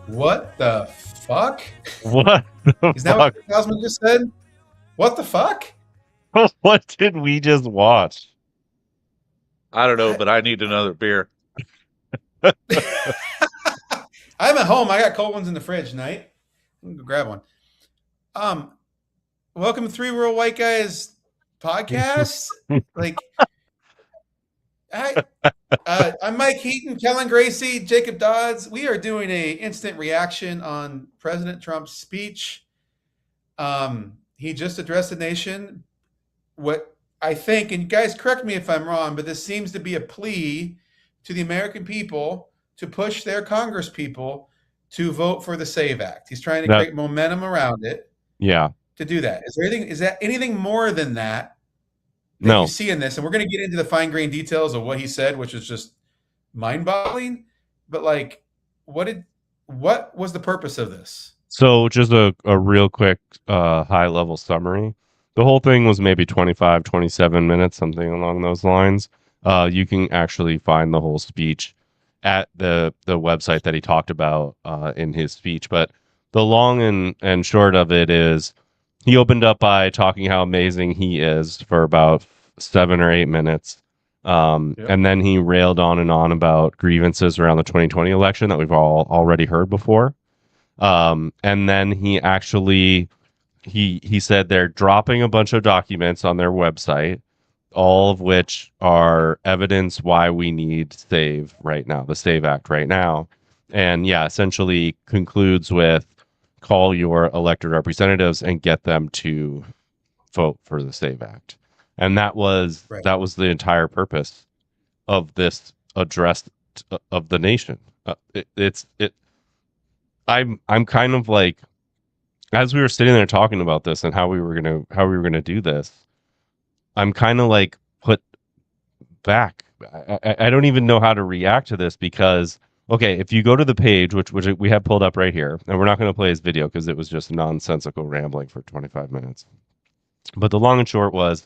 What the fuck? What the Is that what fuck? Cosmo just said? What the fuck? What did we just watch? I don't know, I, but I need another beer. I'm at home. I got cold ones in the fridge tonight. I'm gonna go grab one. Um, Welcome to Three Real White Guys podcast. Like, I'm Mike Heaton, Kellen Gracie, Jacob Dodds. We are doing a instant reaction on President Trump's speech. He just addressed the nation. What I think, and you guys correct me if I'm wrong, but this seems to be a plea to the American people to push their Congress people to vote for the SAVE Act. He's trying to That create momentum around it yeah. to do that. Is that anything more than that you No. see in this? And we're going to get into the fine grained details of what he said, which is just mind boggling. But like, what was the purpose of this? So just a real quick high level summary. The whole thing was maybe 25, 27 minutes, something along those lines. You can actually find the whole speech at the website that he talked about in his speech. But the long and short of it is he opened up by talking how amazing he is for about 7 or 8 minutes. Yep. And then he railed on and on about grievances around the 2020 election that we've all already heard before. And then he actually he said they're dropping a bunch of documents on their website, all of which are evidence why we need SAVE right now, the SAVE Act right now. And yeah, essentially concludes with call your elected representatives and get them to vote for the SAVE Act. And that was Right. the entire purpose of this address of the nation. I'm kind of like, as we were sitting there talking about this and how we were gonna do this, I'm kind of like put back. I don't even know how to react to this because okay, if you go to the page, which we have pulled up right here, and we're not going to play his video because it was just nonsensical rambling for 25 minutes. But the long and short was,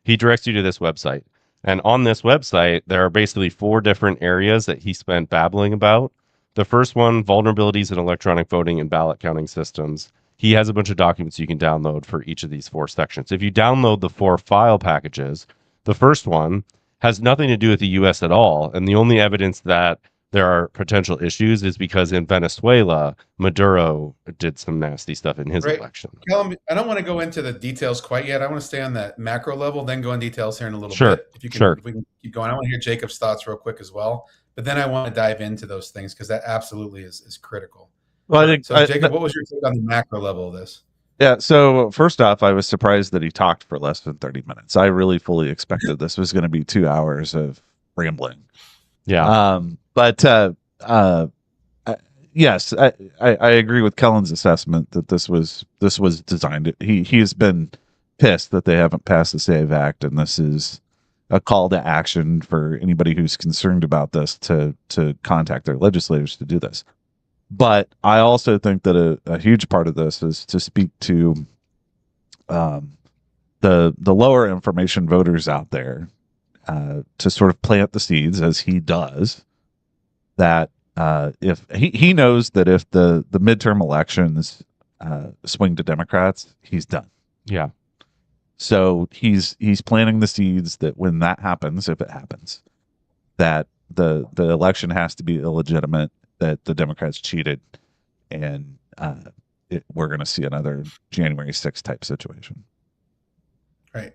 he directs you to this website, and on this website there are basically 4 different areas that he spent babbling about. The first one, vulnerabilities in electronic voting and ballot counting systems. He has a bunch of documents you can download for each of these 4 sections. If you download the 4 file packages, the first one has nothing to do with the U.S. at all. And the only evidence that there are potential issues is because in Venezuela, Maduro did some nasty stuff in his Right. election. Callum, I don't want to go into the details quite yet. I want to stay on that macro level, then go in details here in a little Sure, bit. If you can, sure. if we can keep going. I want to hear Jacob's thoughts real quick as well. But then I want to dive into those things because that absolutely is critical. Well, I think So, Jacob, what was your take on the macro level of this? yeah. So first off, I was surprised that he talked for less than 30 minutes. I really fully expected this was going to be 2 hours of rambling. Yeah. Yes, I agree with Kellen's assessment that this was designed. He has been pissed that they haven't passed the SAVE Act, and this is a call to action for anybody who's concerned about this to contact their legislators to do this. But I also think that a huge part of this is to speak to the lower information voters out there, to sort of plant the seeds as he does, that if he knows that if the midterm elections swing to Democrats, he's done. Yeah. So he's planting the seeds that when that happens, if it happens, that the election has to be illegitimate, that the Democrats cheated, and we're going to see another January 6th type situation. Right.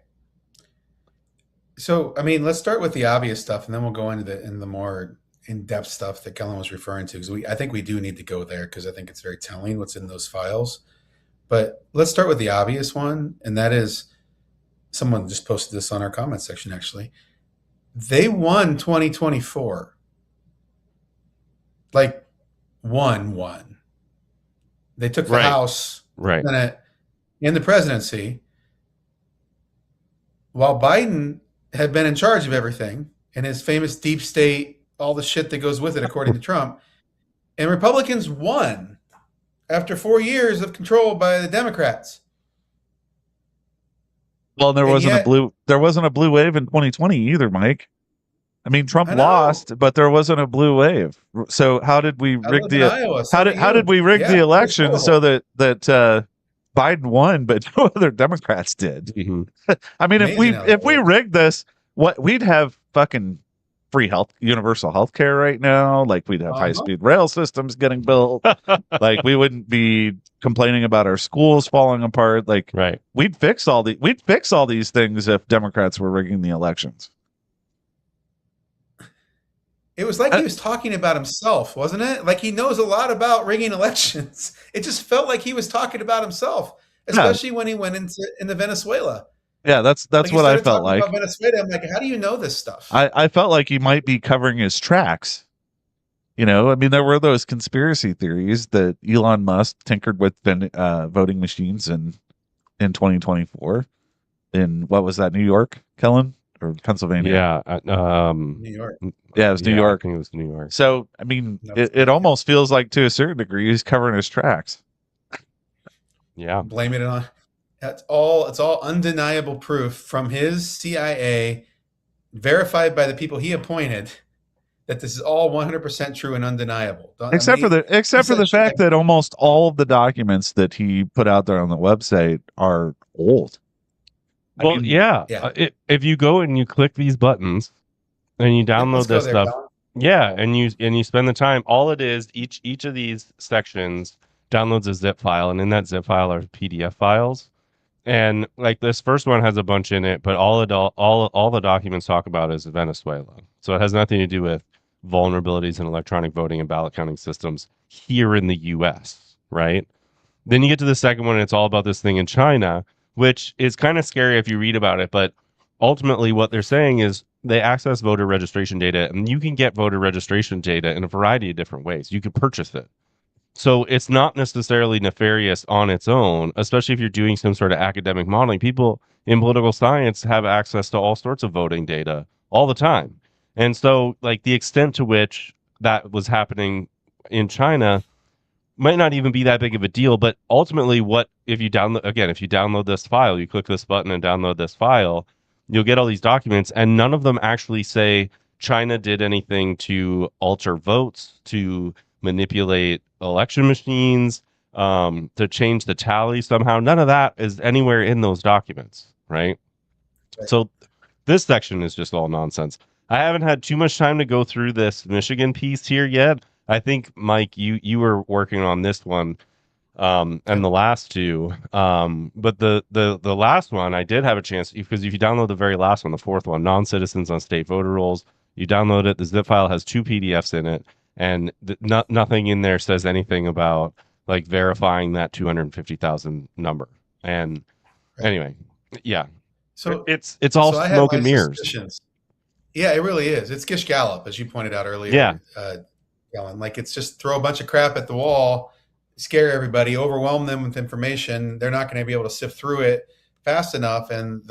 So, I mean, let's start with the obvious stuff, and then we'll go into the more in-depth stuff that Kellen was referring to, because I think we do need to go there because I think it's very telling what's in those files. But let's start with the obvious one, and that is, someone just posted this on our comment section, actually. They won 2024. Like, won. They took the Right. House, Right. Senate, and the presidency, while Biden had been in charge of everything and his famous deep state, all the shit that goes with it, according to Trump. And Republicans won after 4 years of control by the Democrats. Well, there And wasn't yet- a blue wave in 2020 either, Mike. I mean, Trump I know. lost, but there wasn't a blue wave. So how did we I rig live in the Iowa. So how did we rig the election so that Biden won, but no other Democrats did? Mhm. I mean, Amazing how that if we works. rigged this, what we'd have fucking free health, universal health care right now. Like we'd have high speed rail systems getting built. Like we wouldn't be complaining about our schools falling apart. Like Right. we'd fix all these things if Democrats were rigging the elections. It was like he was talking about himself, wasn't it? Like he knows a lot about rigging elections. It just felt like he was talking about himself, especially when he went into Venezuela. Yeah, that's Like he what I started felt talking like. about Venezuela. I'm like, how do you know this stuff? I felt like he might be covering his tracks. You know, I mean, there were those conspiracy theories that Elon Musk tinkered with voting machines in 2024. In what was that, New York, Kellen, or Pennsylvania? Yeah. New York. Yeah, it was New I York. think it was New York. So, I mean, No, it almost feels like to a certain degree he's covering his tracks. Yeah. Blaming it on. That's all. It's all undeniable proof from his CIA, verified by the people he appointed, that this is all 100% true and undeniable. Except for the fact that almost all of the documents that he put out there on the website are old. Well, yeah. If you go and you click these buttons and you download this stuff, and you spend the time, all it is, each of these sections downloads a zip file, and in that zip file are PDF files. And like this first one has a bunch in it, but all the documents talk about is Venezuela. So it has nothing to do with vulnerabilities in electronic voting and ballot counting systems here in the US, right? Then you get to the second one, and it's all about this thing in China, which is kind of scary if you read about it. But ultimately, what they're saying is they access voter registration data, and you can get voter registration data in a variety of different ways. You can purchase it. So it's not necessarily nefarious on its own, especially if you're doing some sort of academic modeling. People in political science have access to all sorts of voting data all the time. And so, like, the extent to which that was happening in China might not even be that big of a deal. But ultimately, if you download this file, you click this button and download this file, you'll get all these documents, and none of them actually say China did anything to alter votes, to manipulate election machines, to change the tally somehow. None of that is anywhere in those documents, right? So this section is just all nonsense. I haven't had too much time to go through this Michigan piece here yet. I think, Mike, you were working on this one and the last two. But the last one, I did have a chance, because if you download the very last one, the fourth one, non-citizens on state voter rolls, you download it. The zip file has 2 PDFs in it, and nothing in there says anything about like verifying that 250,000 number. And anyway, yeah. So it's all smoke and mirrors. Suspicions. Yeah, it really is. It's Gish Gallop, as you pointed out earlier. Yeah. Galen. Like, it's just throw a bunch of crap at the wall, scare everybody, overwhelm them with information. They're not going to be able to sift through it fast enough, and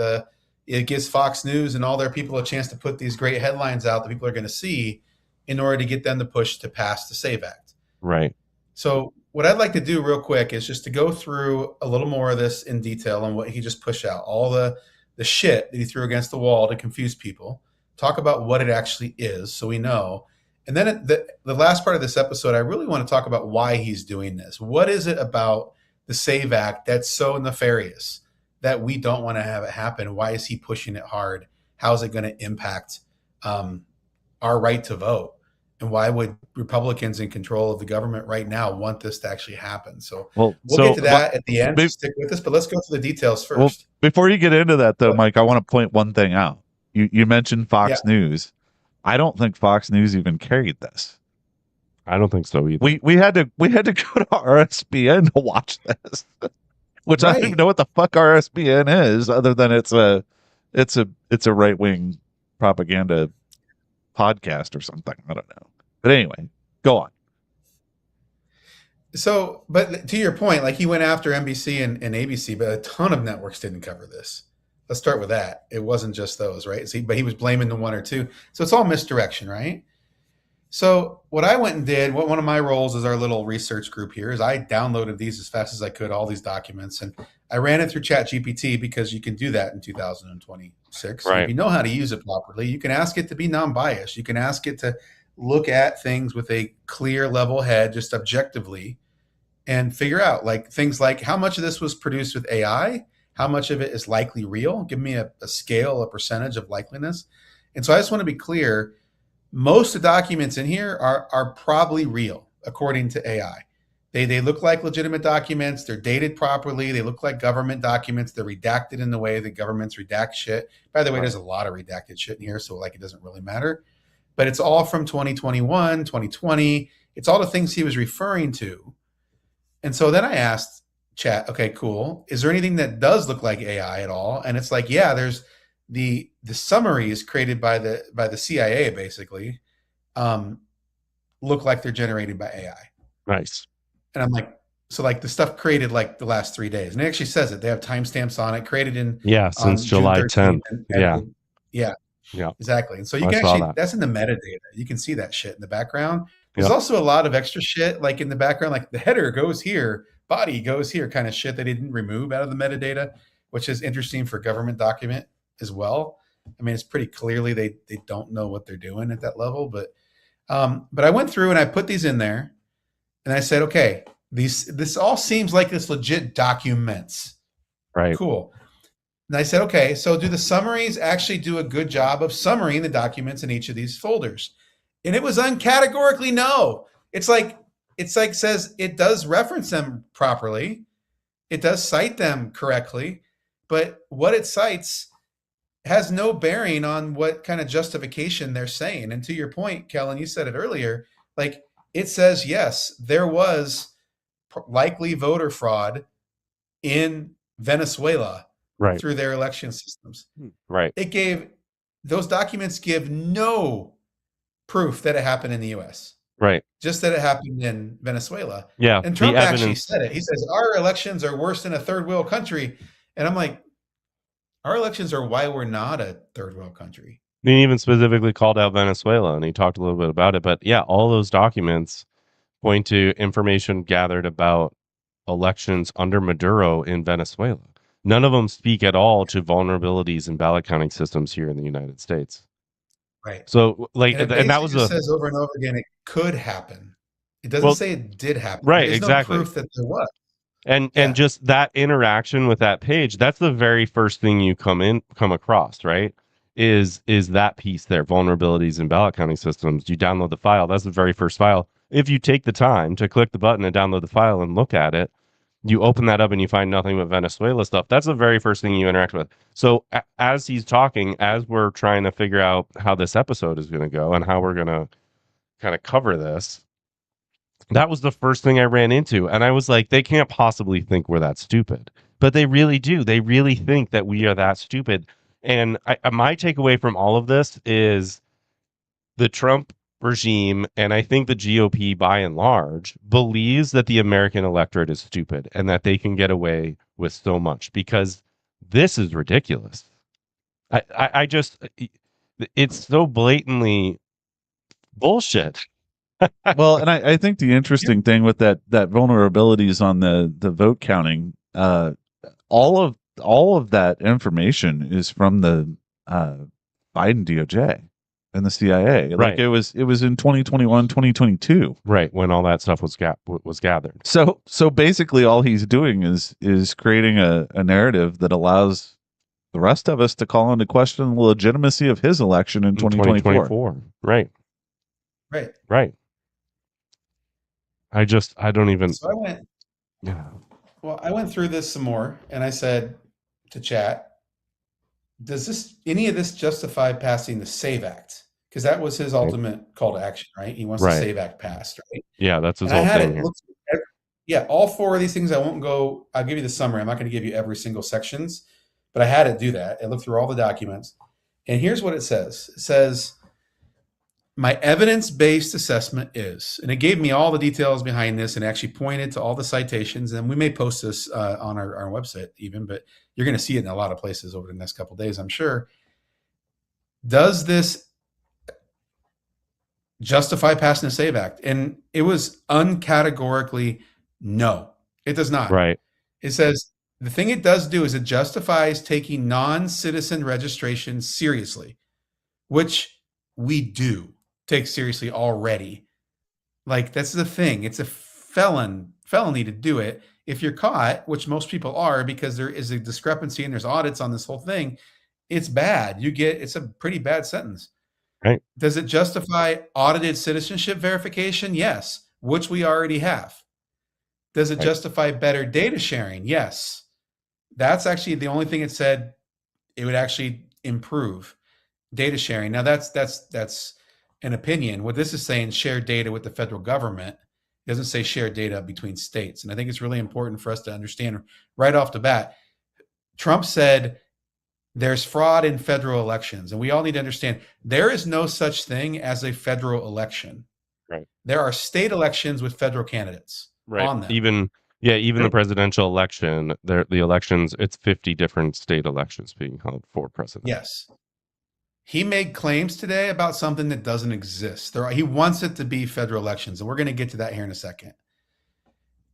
it gives Fox News and all their people a chance to put these great headlines out that people are going to see in order to get them to push to pass the SAVE Act. Right. So what I'd like to do real quick is just to go through a little more of this in detail on what he just pushed out, all the shit that he threw against the wall to confuse people, talk about what it actually is so we know. And then the last part of this episode, I really want to talk about why he's doing this. What is it about the SAVE Act that's so nefarious that we don't want to have it happen? Why is he pushing it hard? How is it going to impact our right to vote? And why would Republicans in control of the government right now want this to actually happen? So we'll get to that at the end. Stick with us, but let's go through the details first. Well, before you get into that, though, Mike, I want to point one thing out. You mentioned Fox News. I don't think Fox News even carried this. I don't think so either. We had to go to RSBN to watch this, which I don't even know what the fuck RSBN is, other than it's a right wing propaganda podcast or something. I don't know. But anyway, go on. So, but to your point, like, he went after NBC and ABC, but a ton of networks didn't cover this. Let's start with that. It wasn't just those, right? But he was blaming the one or two. So it's all misdirection, right? So what I went and did, one of my roles as our little research group here is I downloaded these as fast as I could, all these documents, and I ran it through ChatGPT because you can do that in 2026. And if Right. you know how to use it properly, you can ask it to be non-biased. You can ask it to look at things with a clear level head, just objectively, and figure out like things like how much of this was produced with AI, how much of it is likely real. Give me a scale, a percentage of likeliness. And so I just want to be clear, most of the documents in here are probably real according to AI. They look like legitimate documents. They're dated properly. They look like government documents. They're redacted in the way that governments redact shit. By the way, there's a lot of redacted shit in here, so like it doesn't really matter. But it's all from 2021, 2020. It's all the things he was referring to. And so then I asked Chat, okay, cool. Is there anything that does look like AI at all? And it's like, yeah, there's the summaries created by the CIA basically look like they're generated by AI. Nice. And I'm like, so like the stuff created like the last 3 days, and it actually says it. They have timestamps on it, created in Since June July 13th, 10th. and Yeah. yeah, exactly. And so you I can saw actually that. that's in the metadata. You can see that shit in the background. There's Yep. also a lot of extra shit like in the background, like the header goes here, body goes here, kind of shit they didn't remove out of the metadata, which is interesting for government document as well. I mean, it's pretty clearly they don't know what they're doing at that level, but I went through and I put these in there, and I said, okay, this all seems like this legit documents. Right. Cool. And I said, okay, so do the summaries actually do a good job of summarying the documents in each of these folders? And it was uncategorically no. It's like says it does reference them properly. It does cite them correctly, but what it cites has no bearing on what kind of justification they're saying. And to your point, Kellen, you said it earlier, like it says, yes, there was likely voter fraud in Venezuela Right. through their election systems. Right. Those documents give no proof that it happened in the US, Right. just that it happened in Venezuela. Yeah. And Trump the actually evidence. said it. He says, our elections are worse than a third world country. And I'm like, our elections are why we're not a third world country. He even specifically called out Venezuela, and he talked a little bit about it. But yeah, all those documents point to information gathered about elections under Maduro in Venezuela. None of them speak at all to vulnerabilities in ballot counting systems here in the United States. Right. So, like, And it and that was basically says over and over again, it could happen. It doesn't Well, say it did happen. right, There's exactly. no proof that there was. And Yeah. and just that interaction with that page, that's the very first thing you come across, right? Is that piece there, vulnerabilities in ballot counting systems. You download the file. That's the very first file. If you take the time to click the button and download the file and look at it, you open that up and you find nothing but Venezuela stuff. That's the very first thing you interact with. So as he's talking, as we're trying to figure out how this episode is going to go and how we're going to kind of cover this, that was the first thing I ran into. And I was like, they can't possibly think we're that stupid. But they really do. They really think that we are that stupid. And my takeaway from all of this is the Trump regime, and I think the GOP by and large, believes that the American electorate is stupid and that they can get away with so much, because this is ridiculous. I just, it's so blatantly bullshit. Well, and I think the interesting thing with that vulnerabilities on the vote counting, all of that information is from the Biden DOJ and the CIA. Like Right. it was in 2021, 2022. Right, when all that stuff was gathered. So basically all he's doing is creating a narrative that allows the rest of us to call into question the legitimacy of his election in 2024. Right. Right. Right. I don't even. So I went, Yeah. well, I went through this some more, and I said to Chat, does any of this justify passing the SAVE Act? Because that was his ultimate call to action, right? He wants the Right. SAVE Act passed, right? Yeah, that's his And I whole had thing it here. look through yeah, all four of these things. I won't go. I'll give you the summary. I'm not going to give you every single sections, but I had it do that. I looked through all the documents, and here's what it says. It says, my evidence-based assessment is, and it gave me all the details behind this and actually pointed to all the citations. And we may post this on our website even, but you're going to see it in a lot of places over the next couple of days, I'm sure. Does this justify passing the SAVE Act? And it was uncategorically no, it does not. Right. It says the thing it does do is it justifies taking non-citizen registration seriously, which we do take seriously already. Like, that's the thing. It's a felony to do it. If you're caught, which most people are, because there is a discrepancy and there's audits on this whole thing, it's bad. It's a pretty bad sentence. Right. Does it justify audited citizenship verification? Yes, which we already have. Does it Right. justify better data sharing? Yes. That's actually the only thing it said it would actually improve data sharing. Now that's an opinion. What this is saying, share data with the federal government. It doesn't say share data between states. And I think it's really important for us to understand right off the bat. Trump said there's fraud in federal elections, and we all need to understand there is no such thing as a federal election. Right. There are state elections with federal candidates on them. Even the presidential election, the elections, it's 50 different state elections being held for president. Yes. He made claims today about something that doesn't exist. He wants it to be federal elections, and we're going to get to that here in a second.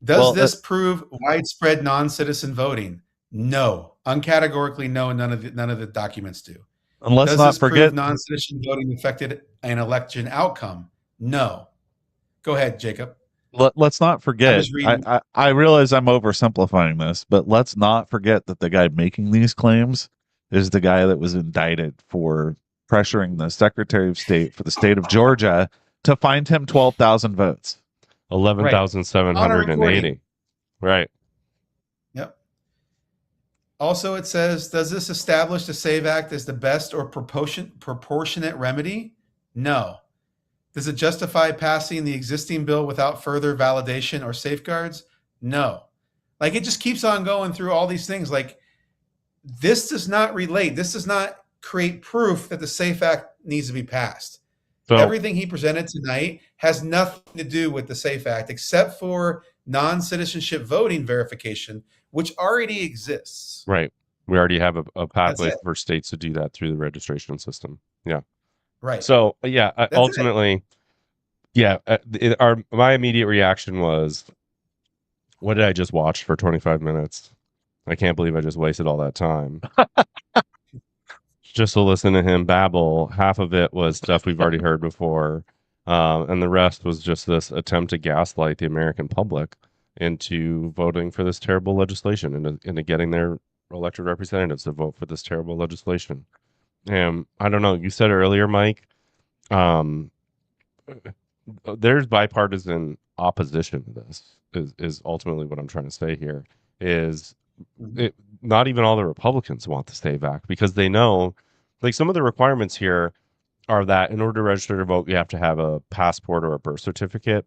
Does this prove widespread non-citizen voting? No. Uncategorically, no. None of the documents do. And let's Does not this prove forget non-citizen voting affected an election outcome? No. Go ahead, Jacob. let's not forget. I realize I'm oversimplifying this, but let's not forget that the guy making these claims is the guy that was indicted for pressuring the Secretary of State for the state of Georgia to find him 12,000 votes. 11,780. Right. Yep. Also, it says, does this establish the SAVE Act as the best or proportionate remedy? No. Does it justify passing the existing bill without further validation or safeguards? No. Like, it just keeps on going through all these things. Like, this does not relate. This does not create proof that the SAFE Act needs to be passed. So everything he presented tonight has nothing to do with the SAFE Act except for non-citizenship voting verification, which already exists. Right. We already have a pathway for states to do that through the registration system. Yeah. Right. So, yeah, ultimately, my immediate reaction was, what did I just watch for 25 minutes? I can't believe I just wasted all that time. Just to listen to him babble. Half of it was stuff we've already heard before. And the rest was just this attempt to gaslight the American public into voting for this terrible legislation, into getting their elected representatives to vote for this terrible legislation. And I don't know, you said earlier, Mike, there's bipartisan opposition to this, is ultimately what I'm trying to say here. Not even all the Republicans want the SAVE Act, because they know, like, some of the requirements here are that in order to register to vote, you have to have a passport or a birth certificate.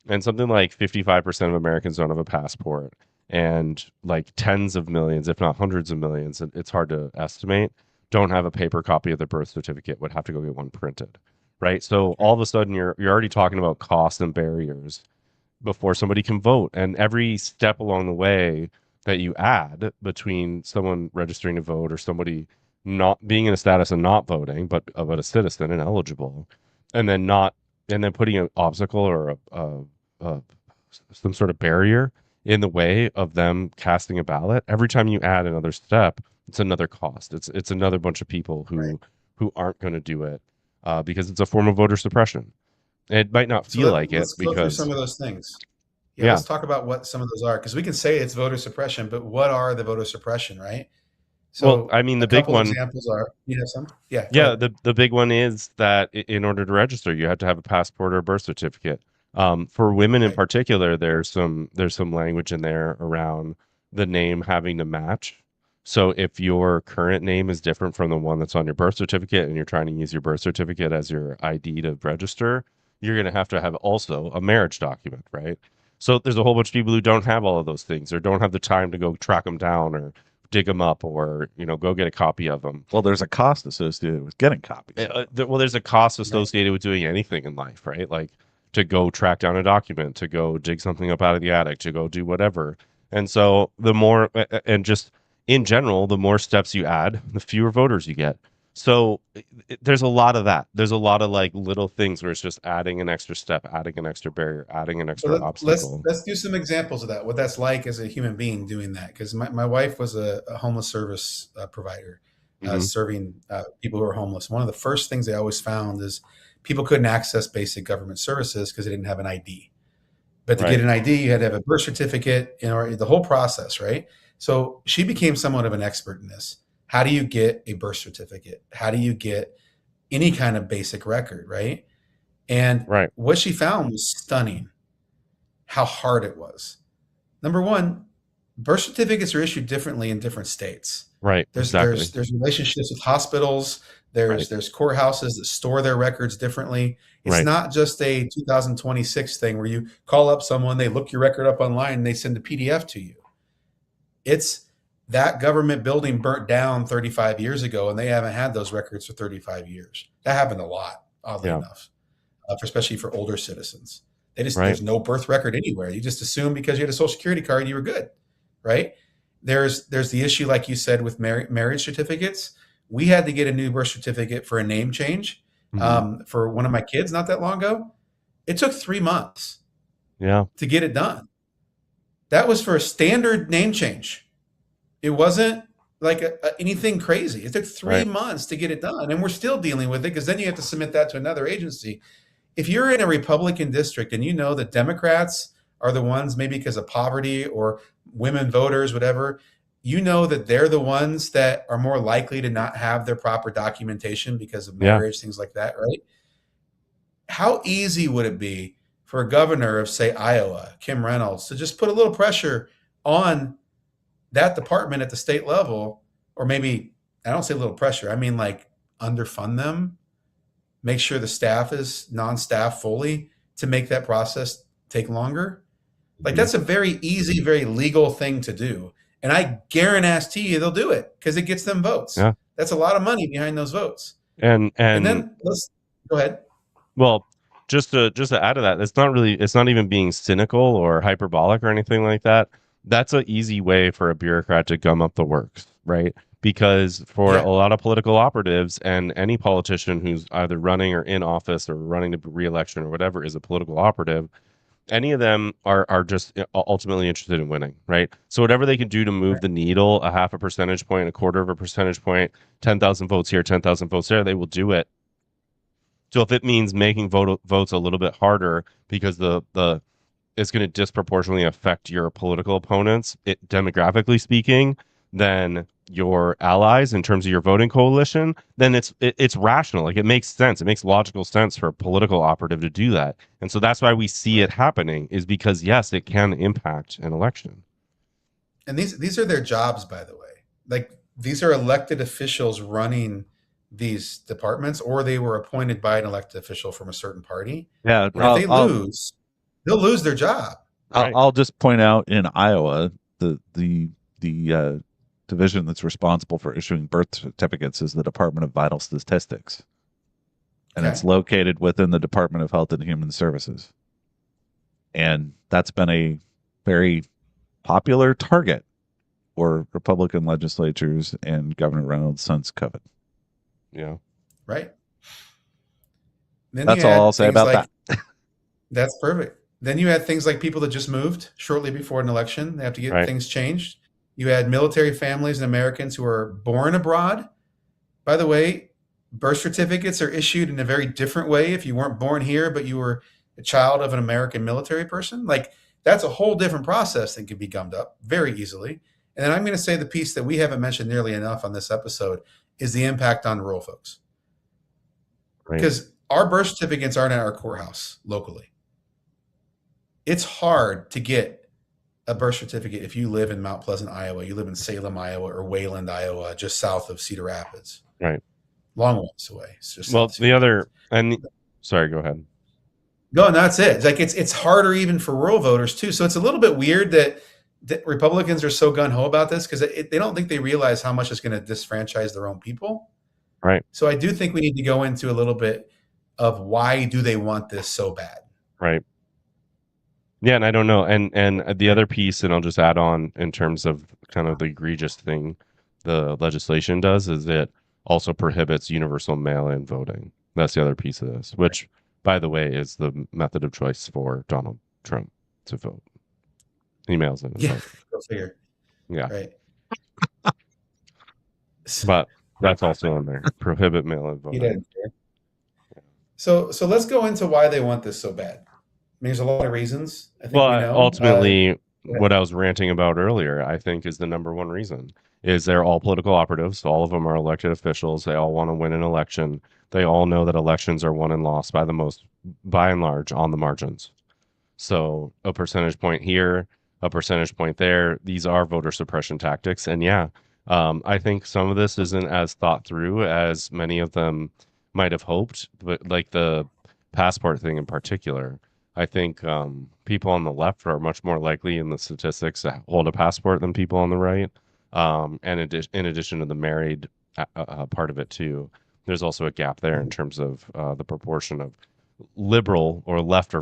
And something like 55% of Americans don't have a passport. And like tens of millions, if not hundreds of millions, it's hard to estimate, don't have a paper copy of their birth certificate, would have to go get one printed. Right. So all of a sudden you're already talking about costs and barriers before somebody can vote. And every step along the way that you add between someone registering to vote or somebody not being in a status of not voting, but a citizen and eligible, and then putting an obstacle or some sort of barrier in the way of them casting a ballot. Every time you add another step, it's another cost. It's another bunch of people who aren't going to do it because it's a form of voter suppression. It might not feel like it, let's go through some of those things. Yeah, let's talk about what some of those are, because we can say it's voter suppression, but what are the voter suppression, right? So, well, I mean, the big one examples are, you have some? Yeah. The big one is that in order to register, you have to have a passport or a birth certificate. For women in particular, there's some language in there around the name having to match. So if your current name is different from the one that's on your birth certificate and you're trying to use your birth certificate as your ID to register, you're going to have also a marriage document, right? So there's a whole bunch of people who don't have all of those things, or don't have the time to go track them down or dig them up, or go get a copy of them. Well, there's a cost associated with getting copies. There's a cost associated with doing anything in life, right? Like to go track down a document, to go dig something up out of the attic, to go do whatever. And so the more, and just in general, the more steps you add, the fewer voters you get. So there's a lot of that. There's a lot of like little things where it's just adding an extra step, adding an extra barrier, adding an So extra let's obstacle. let's do some examples of that. What that's like as a human being doing that. Because my wife was a homeless service provider, Mhm. serving people who are homeless. One of the first things they always found is people couldn't access basic government services because they didn't have an ID. But to Right. get an ID, you had to have a birth certificate, the whole process, right? So she became somewhat of an expert in this. How do you get a birth certificate? How do you get any kind of basic record, right? And Right. what she found was stunning how hard it was. Number one, birth certificates are issued differently in different states. Right. There's Exactly. there's relationships with hospitals. Right. There's courthouses that store their records differently. It's Right. not just a 2026 thing where you call up someone, they look your record up online, and they send a PDF to you. It's that government building burnt down 35 years ago, and they haven't had those records for 35 years. That happened a lot, oddly Yeah. enough, especially for older citizens. Right. There's no birth record anywhere. You just assume because you had a social security card, you were good, right? There's the issue, like you said, with marriage certificates. We had to get a new birth certificate for a name change Mhm. for one of my kids not that long ago. It took 3 months Yeah. to get it done. That was for a standard name change. It wasn't like anything crazy. It took 3 Right. months to get it done, and we're still dealing with it because then you have to submit that to another agency. If you're in a Republican district and you know that Democrats are the ones, maybe because of poverty or women voters, whatever, you know that they're the ones that are more likely to not have their proper documentation because of Yeah. marriage, things like that, right? How easy would it be for a governor of, say, Iowa, Kim Reynolds, to just put a little pressure on that department at the state level, or maybe, I don't say a little pressure, I mean like underfund them, make sure the staff is non-staff fully to make that process take longer. Like Mhm. that's a very easy, very legal thing to do. And I guarantee you they'll do it because it gets them votes. Yeah. That's a lot of money behind those votes. And And then let's go ahead. well, just to add to that, it's not even being cynical or hyperbolic or anything like that. That's an easy way for a bureaucrat to gum up the works, right? Because for Yeah. a lot of political operatives and any politician who's either running or in office or running to re-election or whatever is a political operative, any of them are just ultimately interested in winning, right? So whatever they can do to move the needle a half a percentage point, a quarter of a percentage point, 10,000 votes here, 10,000 votes there, they will do it. So if it means making votes a little bit harder because the it's going to disproportionately affect your political opponents, demographically speaking, than your allies in terms of your voting coalition, then it's rational. Like it makes sense. It makes logical sense for a political operative to do that. And so that's why we see it happening, is because yes, it can impact an election. And these are their jobs, by the way. Like these are elected officials running these departments, or they were appointed by an elected official from a certain party. Yeah, And if they lose, they'll lose their job. Right. I'll just point out in Iowa the division that's responsible for issuing birth certificates is the Department of Vital Statistics, and it's Okay. located within the Department of Health and Human Services, and that's been a very popular target for Republican legislatures and Governor Reynolds since COVID. Yeah. Right. Then That's you all had I'll say things about like- that. That's perfect. Then you had things like people that just moved shortly before an election. They have to get Right. things changed. You had military families and Americans who are born abroad. By the way, birth certificates are issued in a very different way if you weren't born here, but you were a child of an American military person. Like that's a whole different process that can be gummed up very easily. And then I'm going to say the piece that we haven't mentioned nearly enough on this episode is the impact on rural folks. Right. Because our birth certificates aren't at our courthouse locally. It's hard to get a birth certificate if you live in Mount Pleasant, Iowa, you live in Salem, Iowa, or Wayland, Iowa, just south of Cedar Rapids. Right. Long ways away. It's just Well, south of the Cedar other Rapids. and sorry, go ahead. No, that's it. It's like it's harder even for rural voters too. So it's a little bit weird that Republicans are so gung ho about this because they don't think they realize how much it's going to disfranchise their own people. Right. So I do think we need to go into a little bit of why do they want this so bad. Right. Yeah, and I don't know. And the other piece, and I'll just add on in terms of kind of the egregious thing the legislation does, is that also prohibits universal mail-in voting. That's the other piece of this, which, by the way, is the method of choice for Donald Trump to vote. He mails in. Yeah, go figure. Yeah. Right. But that's also in there. Prohibit mail-in He voting. didn't care. So let's go into why they want this so bad. I mean, there's a lot of reasons. I think Well, we know. ultimately, what I was ranting about earlier, I think, is the number one reason. Is they're all political operatives. All of them are elected officials. They all want to win an election. They all know that elections are won and lost by and large, on the margins. So a percentage point here, a percentage point there. These are voter suppression tactics. And yeah, I think some of this isn't as thought through as many of them might have hoped. But like the passport thing in particular, I think people on the left are much more likely in the statistics to hold a passport than people on the right. And in addition to the married part of it too, there's also a gap there in terms of the proportion of liberal or left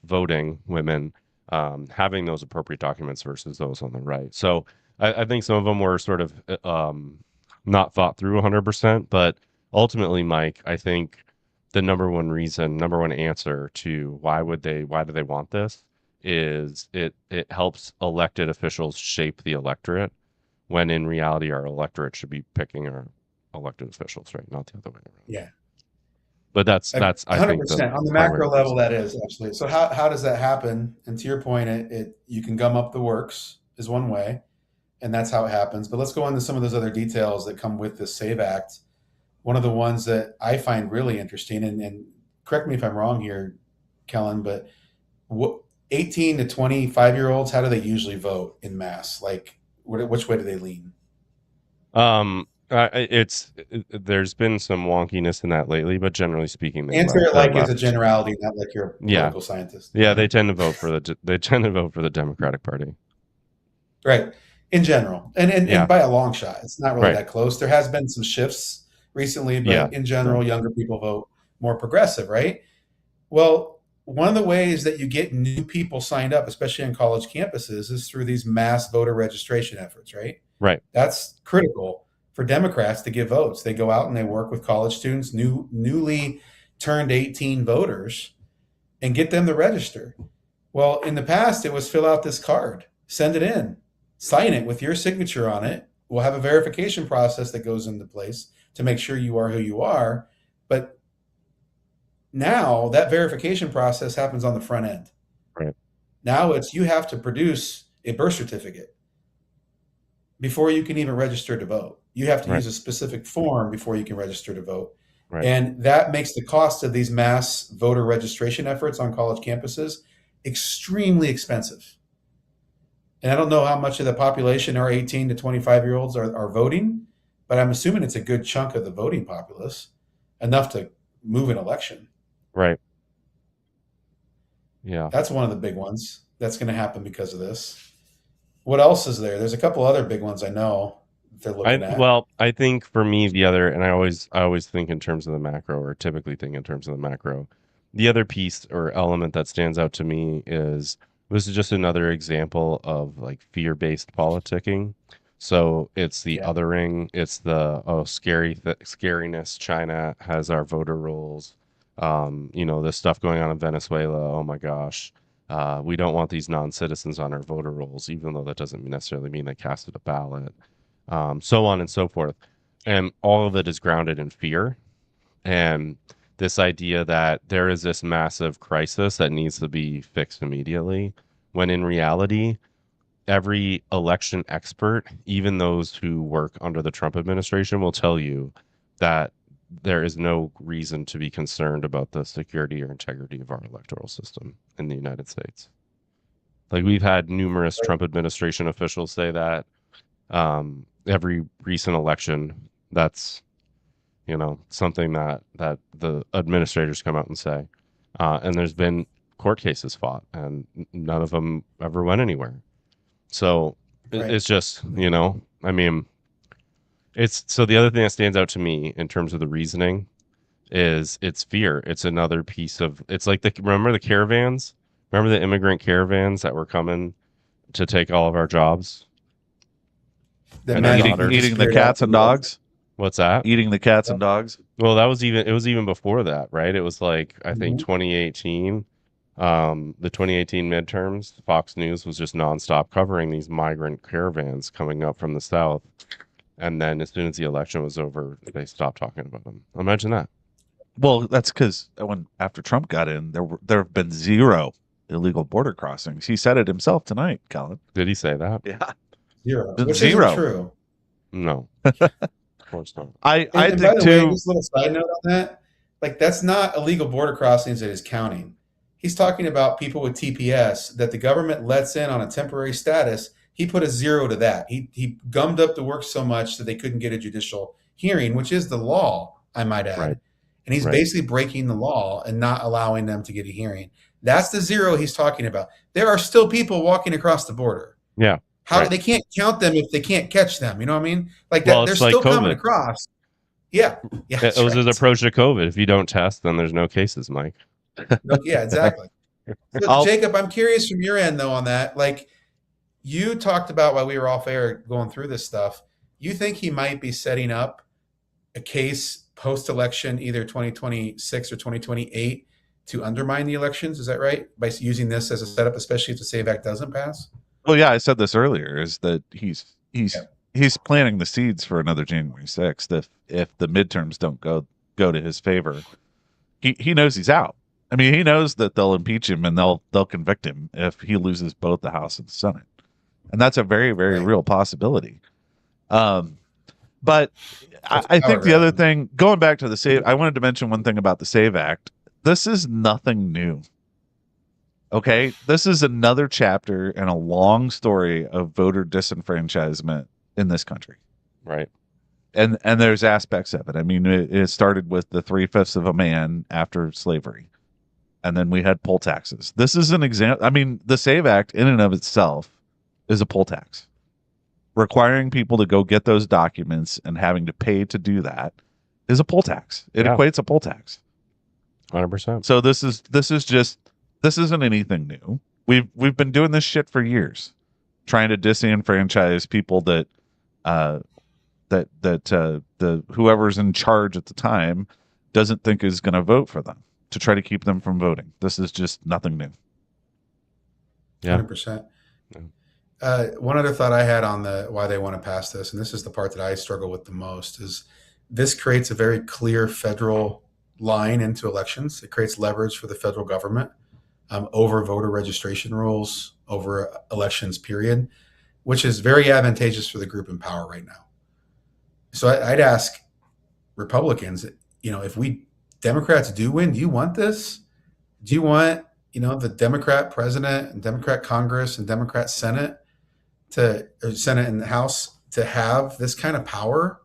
voting women having those appropriate documents versus those on the right. So I think some of them were sort of not thought through 100%, but ultimately, Mike, I think the number one answer to why do they want this is it helps elected officials shape the electorate, when in reality our electorate should be picking our elected officials, right? Not the other way around. Yeah. But that's I 100% think on the macro level, that is absolutely. So how does that happen? And to your point, it you can gum up the works is one way, and that's how it happens. But let's go into some of those other details that come with this SAVE Act. One of the ones that I find really interesting, and correct me if I'm wrong here, Kellen, but 18 to 25-year-olds, how do they usually vote in mass? Like, which way do they lean? There's been some wonkiness in that lately, but generally speaking, Answer it like it's a generality, not like you're a political scientist. Yeah, they tend to vote for the Democratic Party. Right. In general. And by a long shot. It's not really that close. There has been some shifts recently, but in general, younger people vote more progressive, right? Well, one of the ways that you get new people signed up, especially on college campuses, is through these mass voter registration efforts, right? Right. That's critical for Democrats to get votes. They go out and they work with college students, newly turned 18 voters, and get them to register. Well, in the past, it was fill out this card, send it in, sign it with your signature on it. We'll have a verification process that goes into place to make sure you are who you are. But now that verification process happens on the front end. Right. Now you have to produce a birth certificate before you can even register to vote. You have to use a specific form before you can register to vote. Right. And that makes the cost of these mass voter registration efforts on college campuses extremely expensive. And I don't know how much of the population are 18 to 25-year-olds are voting, but I'm assuming it's a good chunk of the voting populace, enough to move an election. Right. Yeah. That's one of the big ones that's going to happen because of this. What else is there? There's a couple other big ones I know they're looking at. Well, I think for me, the other, and I always think in terms of the macro, or typically think in terms of the macro. The other piece or element that stands out to me is this is just another example of like fear-based politicking. So it's the othering, it's the scariness. China has our voter rolls. This stuff going on in Venezuela. Oh my gosh. We don't want these non-citizens on our voter rolls, even though that doesn't necessarily mean they casted a ballot. So on and so forth. And all of it is grounded in fear. And this idea that there is this massive crisis that needs to be fixed immediately, when in reality, every election expert, even those who work under the Trump administration, will tell you that there is no reason to be concerned about the security or integrity of our electoral system in the United States. Like, we've had numerous Trump administration officials say that. Every recent election, that's something that the administrators come out and say. And there's been court cases fought, and none of them ever went anywhere. So it's just, I mean, so the other thing that stands out to me in terms of the reasoning is it's fear. It's another piece of, it's like remember the caravans? Remember the immigrant caravans that were coming to take all of our jobs? Eating the cats and dogs? What's that? Eating the cats and dogs. Well, it was even before that, right? It was like I think 2018, the 2018 midterms. Fox News was just nonstop covering these migrant caravans coming up from the south, and then as soon as the election was over, they stopped talking about them. Imagine that. Well, that's because after Trump got in, there have been 0 illegal border crossings. He said it himself tonight, Colin. Did he say that? Yeah, 0, Just which 0. isn't true. No, of course not. I And think by the way, too. just a little side note on that, like that's not illegal border crossings that he's counting. He's talking about people with TPS that the government lets in on a temporary status. He put a 0 to that. He gummed up the work so much that they couldn't get a judicial hearing, which is the law, I might add. Right. And he's Right. basically breaking the law and not allowing them to get a hearing. That's the 0 he's talking about. There are still people walking across the border. Yeah. How Right. they can't count them if they can't catch them? You know what I mean? Like that, Well, they're it's like still coming COVID. across. Yeah, yeah. It that's was his right. approach to COVID. If you don't test, then there's no cases, Mike. Yeah, exactly. So, Jacob, I'm curious from your end though on that. Like you talked about while we were off air going through this stuff. You think he might be setting up a case post-election, either 2026 or 2028, to undermine the elections? Is that right? By using this as a setup, especially if the SAVE Act doesn't pass? Well, yeah, I said this earlier. Is that he's planting the seeds for another January 6th if the midterms don't go to his favor. He knows he's out. I mean, he knows that they'll impeach him and they'll convict him if he loses both the House and the Senate, and that's a very, very Right. real possibility. But That's I power think the other grab. thing, going back to the SAVE, I wanted to mention one thing about the SAVE Act. This is nothing new. Okay, this is another chapter in a long story of voter disenfranchisement in this country. Right. And there's aspects of it. I mean, it started with the 3/5 of a man after slavery, and then we had poll taxes. This is an example. I mean, the SAVE Act in and of itself is a poll tax, requiring people to go get those documents and having to pay to do that is a poll tax. It Yeah. equates a poll tax. 100%. So this isn't anything new. We've been doing this shit for years, trying to disenfranchise people that the whoever's in charge at the time doesn't think is going to vote for them, to try to keep them from voting. This is just nothing new. Yeah. 100%. One other thought I had on why they want to pass this, and this is the part that I struggle with the most, is this creates a very clear federal line into elections. It creates leverage for the federal government over voter registration rules, over elections, period, which is very advantageous for the group in power right now. So I'd ask Republicans, if Democrats do win, do you want this? Do you want, the Democrat president and Democrat Congress and Democrat Senate Senate and the House to have this kind of power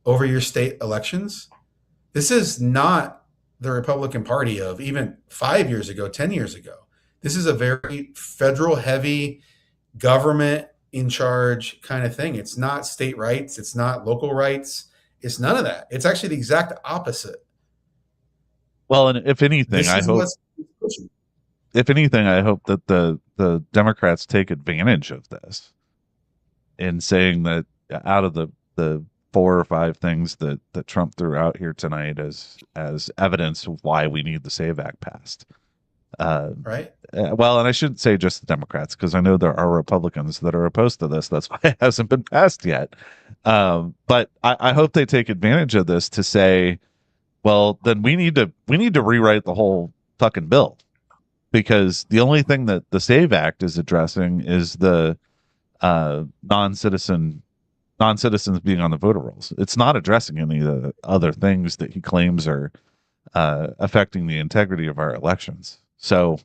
over your state elections? This is not the Republican Party of even 5 years ago, 10 years ago. This is a very federal heavy, government in charge kind of thing. It's not state rights. It's not local rights. It's none of that. It's actually the exact opposite. Well, and if anything, This I is hope what's pushing. if anything, I hope that the Democrats take advantage of this in saying that out of the 4 or 5 things that Trump threw out here tonight as evidence of why we need the SAVE Act passed. Right? Well, and I shouldn't say just the Democrats, because I know there are Republicans that are opposed to this. That's why it hasn't been passed yet. But I hope they take advantage of this to say, well, then we need to rewrite the whole fucking bill, because the only thing that the SAVE Act is addressing is the non-citizens being on the voter rolls. It's not addressing any of the other things that he claims are affecting the integrity of our elections. So,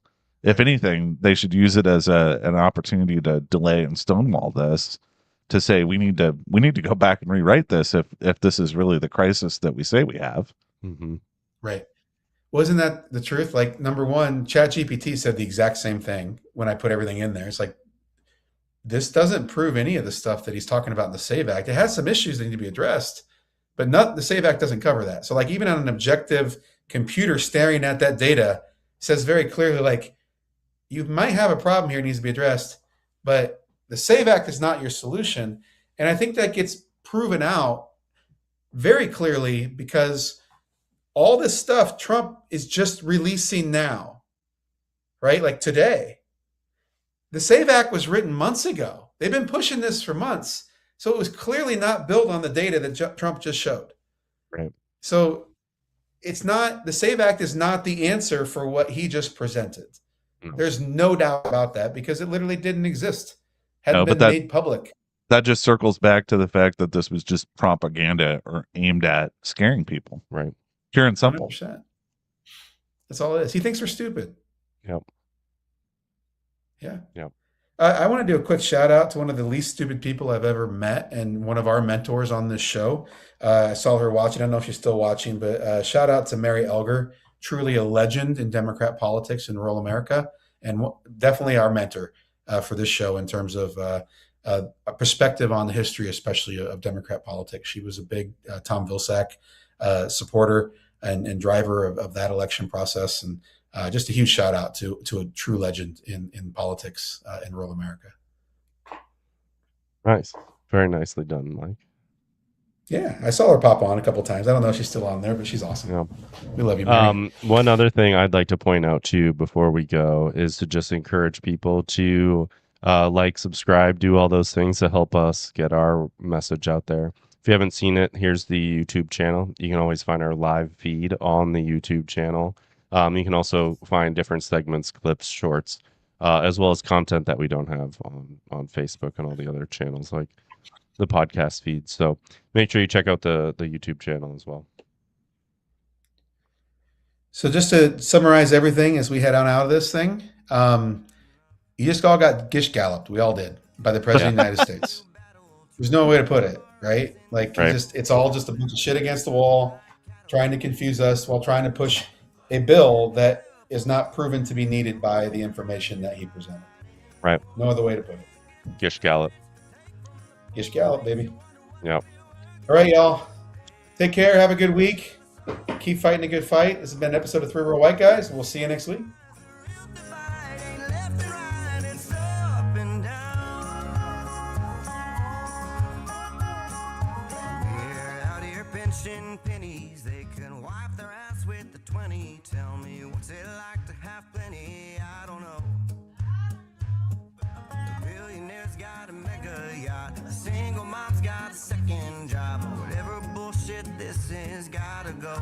if anything, they should use it as an opportunity to delay and stonewall this, to say we need to go back and rewrite this if this is really the crisis that we say we have. Mm-hmm. Right. Wasn't that the truth? Like, number one, ChatGPT said the exact same thing when I put everything in there. It's like, this doesn't prove any of the stuff that he's talking about in the SAVE Act. It has some issues that need to be addressed, but the SAVE Act doesn't cover that. So, like, even on an objective computer staring at that data, says very clearly, like, you might have a problem here, it needs to be addressed, but the SAVE Act is not your solution. And I think that gets proven out very clearly because all this stuff Trump is just releasing now, right? Like today. The SAVE Act was written months ago. They've been pushing this for months. So it was clearly not built on the data that Trump just showed. Right. So it's not, the SAVE Act is not the answer for what he just presented. No. There's no doubt about that because it literally didn't exist. No, Hadn't but been made public. That just circles back to the fact that this was just propaganda or aimed at scaring people. Right. Pure and simple. 100%. That's all it is. He thinks we're stupid. Yep. Yeah. Yep. I want to do a quick shout out to one of the least stupid people I've ever met and one of our mentors on this show. I saw her watching. I don't know if she's still watching, but shout out to Mary Elger, truly a legend in Democrat politics in rural America, and definitely our mentor for this show in terms of a perspective on the history, especially of Democrat politics. She was a big Tom Vilsack supporter and driver of that election process. And just a huge shout out to a true legend in politics in rural America. Nice. Very nicely done, Mike. Yeah, I saw her pop on a couple times. I don't know if she's still on there, but she's awesome. Yeah. We love you, Mary. One other thing I'd like to point out too before we go is to just encourage people to like, subscribe, do all those things to help us get our message out there. If you haven't seen it, here's the YouTube channel. You can always find our live feed on the YouTube channel. You can also find different segments, clips, shorts, as well as content that we don't have on Facebook and all the other channels like the podcast feed. So make sure you check out the YouTube channel as well. So just to summarize everything as we head on out of this thing, you just all got gish galloped. We all did by the president of the United States. There's no way to put it, right? Like Right. it's all just a bunch of shit against the wall, trying to confuse us while trying to push a bill that is not proven to be needed by the information that he presented. Right. No other way to put it. Gish Gallop. Gish gallop, baby. Yep. All right, y'all. Take care. Have a good week. Keep fighting a good fight. This has been an episode of Three Real White Guys. We'll see you next week. Pennies, they can wipe their ass with the 20. Tell me what's it like to have plenty? I don't know. A billionaire's got a mega yacht, a single mom's got a second job. Whatever bullshit this is, gotta go.